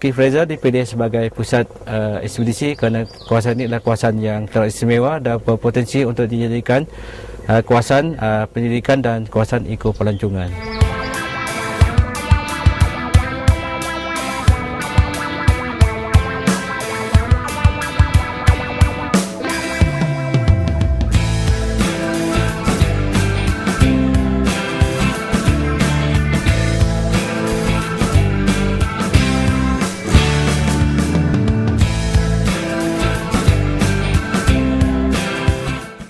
Bukit Fraser dipilih sebagai pusat ekspedisi kerana kawasan ini adalah kawasan yang teristimewa dan berpotensi untuk dijadikan kawasan pendidikan dan kawasan ekopelancongan.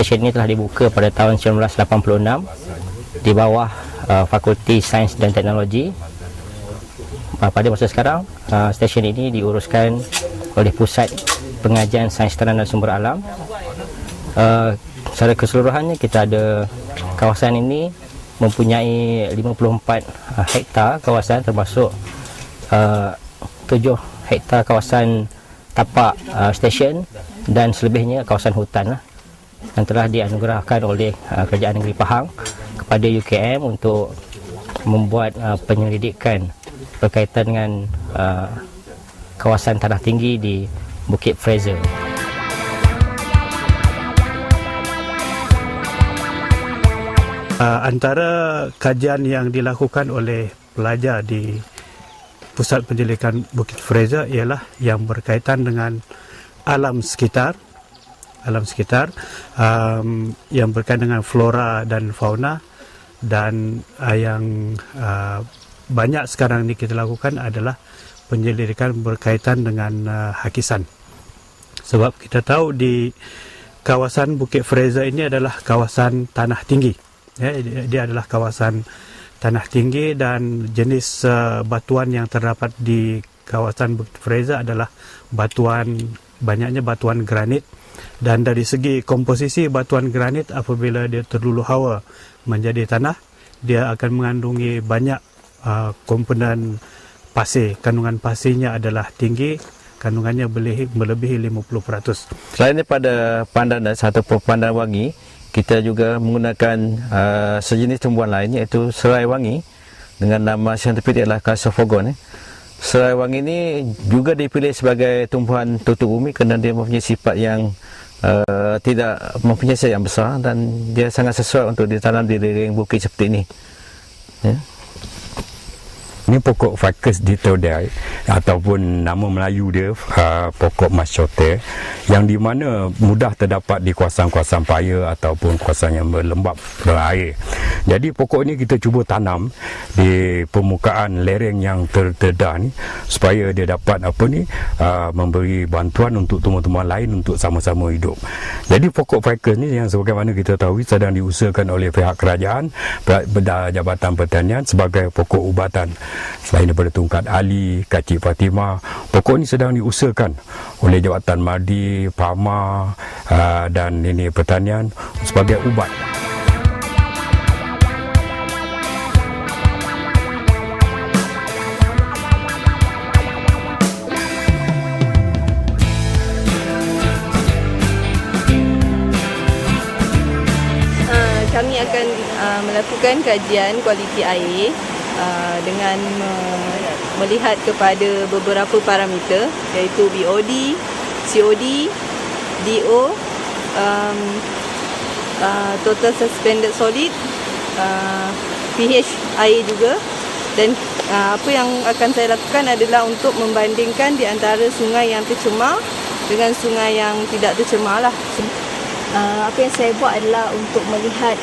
Stesen ini telah dibuka pada tahun 1986 di bawah Fakulti Sains dan Teknologi. Pada masa sekarang, stesen ini diuruskan oleh Pusat Pengajian Sains Tanah dan Sumber Alam. Secara keseluruhannya, kita ada kawasan ini mempunyai 54 hektar kawasan, termasuk 7 hektar kawasan tapak stesen dan selebihnya kawasan hutan yang telah dianugerahkan oleh Kerajaan Negeri Pahang kepada UKM untuk membuat penyelidikan berkaitan dengan kawasan tanah tinggi di Bukit Fraser. Antara kajian yang dilakukan oleh pelajar di Pusat Penyelidikan Bukit Fraser ialah yang berkaitan dengan alam sekitar, yang berkaitan dengan flora dan fauna, dan yang banyak sekarang ini kita lakukan adalah penyelidikan berkaitan dengan hakisan. Sebab kita tahu di kawasan Bukit Fraser ini adalah kawasan tanah tinggi. Dia adalah kawasan tanah tinggi dan jenis batuan yang terdapat di kawasan Bukit Fraser adalah banyaknya batuan granit. Dan dari segi komposisi batuan granit, apabila dia terluluh hawa menjadi tanah, dia akan mengandungi banyak komponen pasir. Kandungan pasirnya adalah tinggi, kandungannya melebihi 50%. Selain daripada pandan dan satu pandan wangi, kita juga menggunakan sejenis tumbuhan lain, iaitu serai wangi dengan nama saintifik adalah Casophogon. Serai wangi ini juga dipilih sebagai tumbuhan tutup bumi kerana dia mempunyai sifat yang tidak mempunyai saiz yang besar dan dia sangat sesuai untuk ditanam di lereng bukit seperti ini. Ini pokok Ficus ditoideae ataupun nama Melayu dia pokok masyote, yang di mana mudah terdapat di kawasan-kawasan paya ataupun kawasan yang berlembap berair. Jadi pokok ini kita cuba tanam di permukaan lereng yang terdedah ni supaya dia dapat memberi bantuan untuk tumbuhan-tumbuhan lain untuk sama-sama hidup. Jadi pokok Ficus ni yang sebagaimana kita tahu sedang diusahakan oleh pihak kerajaan, Jabatan Pertanian sebagai pokok ubatan. Selain daripada Tungkat Ali, Kacik Fatimah, pokok ini sedang diusahakan oleh Jabatan Madi, PAMA dan ini Pertanian sebagai ubat. Kami akan melakukan kajian kualiti air dengan melihat kepada beberapa parameter, iaitu BOD, COD, DO, total suspended solid, pH air juga. Dan apa yang akan saya lakukan adalah untuk membandingkan di antara sungai yang tercemar dengan sungai yang tidak tercemar lah. Apa yang saya buat adalah untuk melihat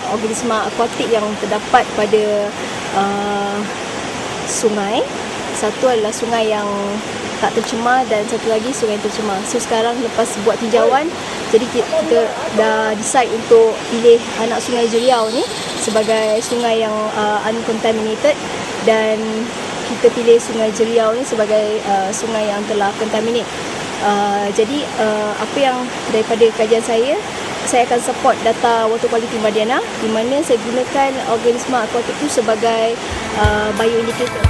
organisma akuatik yang terdapat pada sungai. Satu adalah sungai yang tak tercemar dan satu lagi sungai tercemar. So sekarang lepas buat tinjauan, jadi kita dah decide untuk pilih anak sungai Jeriau ni sebagai sungai yang uncontaminated, dan kita pilih sungai Jeriau ni sebagai sungai yang telah contaminate. Jadi apa yang daripada kajian saya akan support data water quality Madiana, di mana saya gunakan organisma akuatik itu sebagai bioindicator.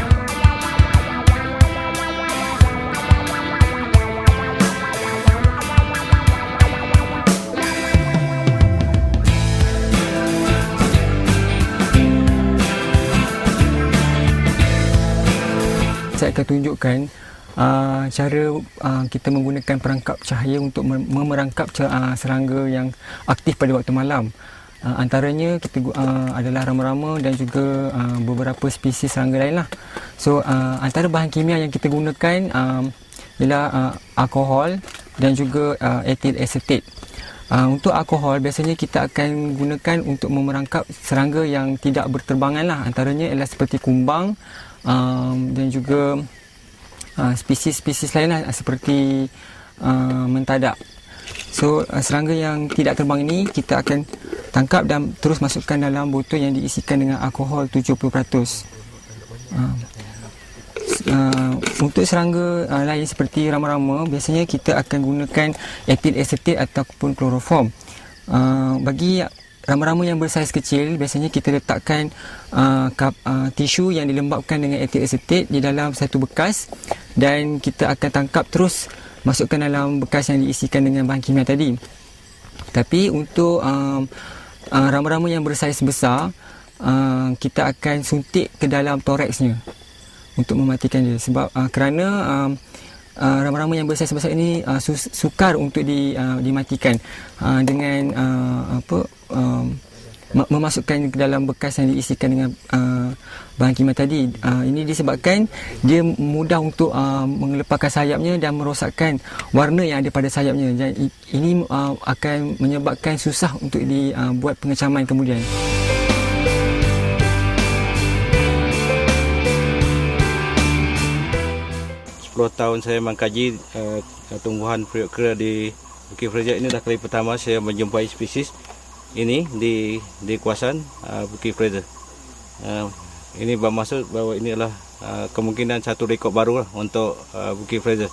Saya akan tunjukkan cara kita menggunakan perangkap cahaya untuk memerangkap serangga yang aktif pada waktu malam. Antaranya kita adalah rama-rama dan juga beberapa spesies serangga lain lah. So antara bahan kimia yang kita gunakan ialah alkohol dan juga etil asetate. Untuk alkohol biasanya kita akan gunakan untuk memerangkap serangga yang tidak berterbangan lah. Antaranya ialah seperti kumbang dan juga spesies-spesies lain lah seperti mentadak. So serangga yang tidak terbang ini kita akan tangkap dan terus masukkan dalam botol yang diisikan dengan alkohol 70%. Untuk serangga lain seperti rama-rama biasanya kita akan gunakan etil asetate ataupun kloroform. Bagi rama-rama yang bersaiz kecil biasanya kita letakkan tisu yang dilembapkan dengan etil asetate di dalam satu bekas dan kita akan tangkap terus masukkan dalam bekas yang diisikan dengan bahan kimia tadi. Tapi untuk rama-rama yang bersaiz besar kita akan suntik ke dalam toraksnya untuk mematikan dia sebab kerana rama-rama yang bersaiz besar ini sukar untuk dimatikan dengan memasukkan ke dalam bekas yang diisikan dengan bahan kimia tadi. Ini disebabkan dia mudah untuk mengelepaskan sayapnya dan merosakkan warna yang ada pada sayapnya. Dan ini akan menyebabkan susah untuk dibuat pengecaman kemudian. 10 tahun saya mengkaji tumbuhan periuk kera di Bukit Fraser. Ini dah kali pertama saya menjumpai spesies ini di kawasan Bukit Fraser. Ini bermaksud bahawa ini adalah kemungkinan satu rekod baru lah untuk Bukit Fraser.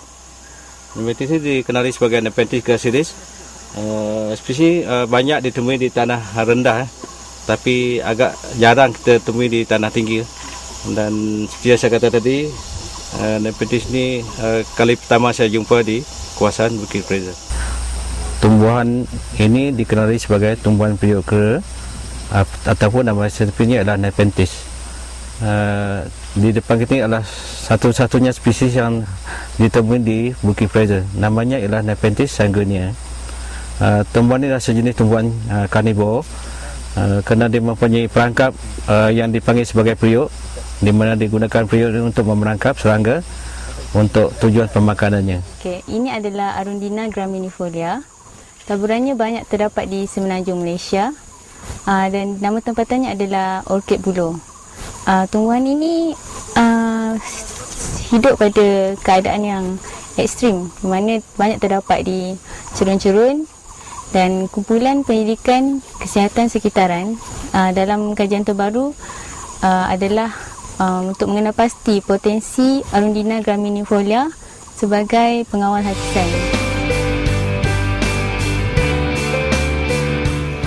Nepenthes ini dikenali sebagai Nepenthes gracilis. Spesies banyak ditemui di tanah rendah, tapi agak jarang kita temui di tanah tinggi. Dan seperti yang saya kata tadi, Nepenthes ini kali pertama saya jumpa di kawasan Bukit Fraser. Tumbuhan ini dikenali sebagai tumbuhan periuk kera ataupun nama saintifiknya adalah Nepenthes. Di depan kita ini adalah satu-satunya spesies yang ditemui di Bukit Fraser. Namanya ialah Nepenthes sanguinea. Tumbuhan ini adalah sejenis tumbuhan karnivor kerana dia mempunyai perangkap yang dipanggil sebagai periuk, di mana digunakan periuk untuk memerangkap serangga untuk tujuan pemakanannya. Okey, ini adalah Arundina graminifolia. Taburannya banyak terdapat di semenanjung Malaysia dan nama tempatannya adalah orkid buluh. Tumbuhan ini hidup pada keadaan yang ekstrim, di mana banyak terdapat di cerun-cerun, dan kumpulan penyelidikan kesihatan sekitaran dalam kajian terbaru adalah untuk mengenal pasti potensi Arundina graminifolia sebagai pengawal hakisan.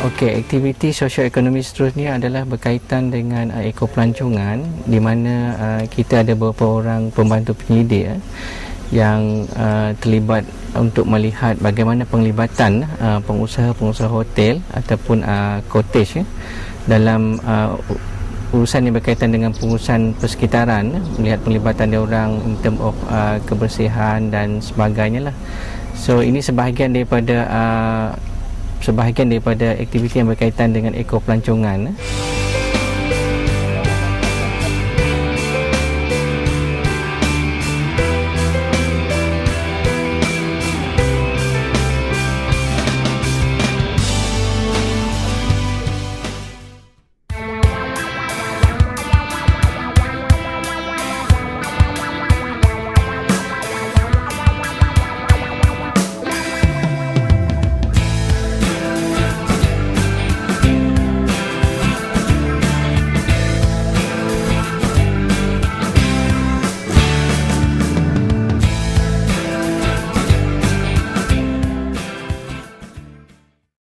Okey, aktiviti sosioekonomi seterusnya adalah berkaitan dengan ekopelancongan, di mana kita ada beberapa orang pembantu penyelidik yang terlibat untuk melihat bagaimana penglibatan pengusaha-pengusaha hotel ataupun cottage dalam urusan yang berkaitan dengan pengurusan persekitaran, melihat penglibatan dia orang in term of kebersihan dan sebagainya lah. So ini sebahagian daripada aktiviti yang berkaitan dengan ekopelancongan.